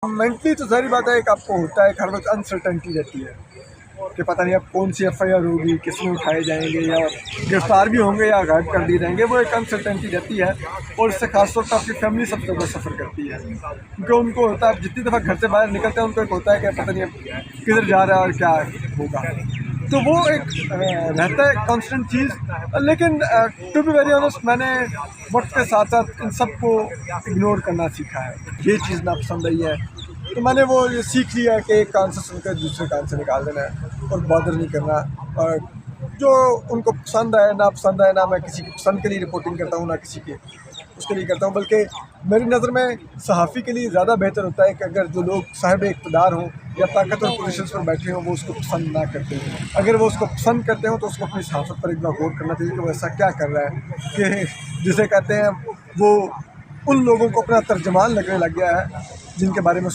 Mentally तो सारी बात है, एक आपको होता है, हर वक्त अनसर्टेनिटी रहती है कि पता नहीं अब कौन सी एफआईआर होगी, किसमें उठाए जाएंगे या गिरफ्तार भी होंगे या गायब कर दिए जाएंगे। वो एक अनसर्टेनिटी रहती है और इससे खासतौर पर आपकी फैमिली सबसे ज़्यादा सफ़र करती है, क्योंकि उनको होता है जितनी दफ़ा घर से बाहर निकलते हैं उनको एक होता है कि पता नहीं अब किधर जा रहा है और क्या होगा। तो वो एक रहता है कांस्टेंट चीज़। लेकिन टू बी वेरी ऑनेस्ट, मैंने वक्त के साथ साथ इन सब को इग्नोर करना सीखा है। ये चीज़ नापसंद आई है तो मैंने वो ये सीख लिया है कि एक कान से सुनकर दूसरे कान से निकाल देना है और बॉदर नहीं करना। और जो उनको पसंद आए ना पसंद आए, ना मैं किसी की पसंद के लिए रिपोर्टिंग करता हूँ ना किसी के उसके लिए करता हूँ, बल्कि मेरी नज़र में सहाफ़ी के लिए ज़्यादा बेहतर होता है कि अगर जो लोग साहिब इक़्तिदार हों या ताकतवर पोजीशंस पर बैठे हों वो उसको पसंद ना करते हों। अगर वो उसको पसंद करते हों तो उसको अपनी सहाफ़त पर एक बार गौर करना चाहिए कि वो ऐसा क्या कर रहा है कि जिसे कहते हैं वो उन लोगों को अपना तर्जमान लगने लग गया है जिनके बारे में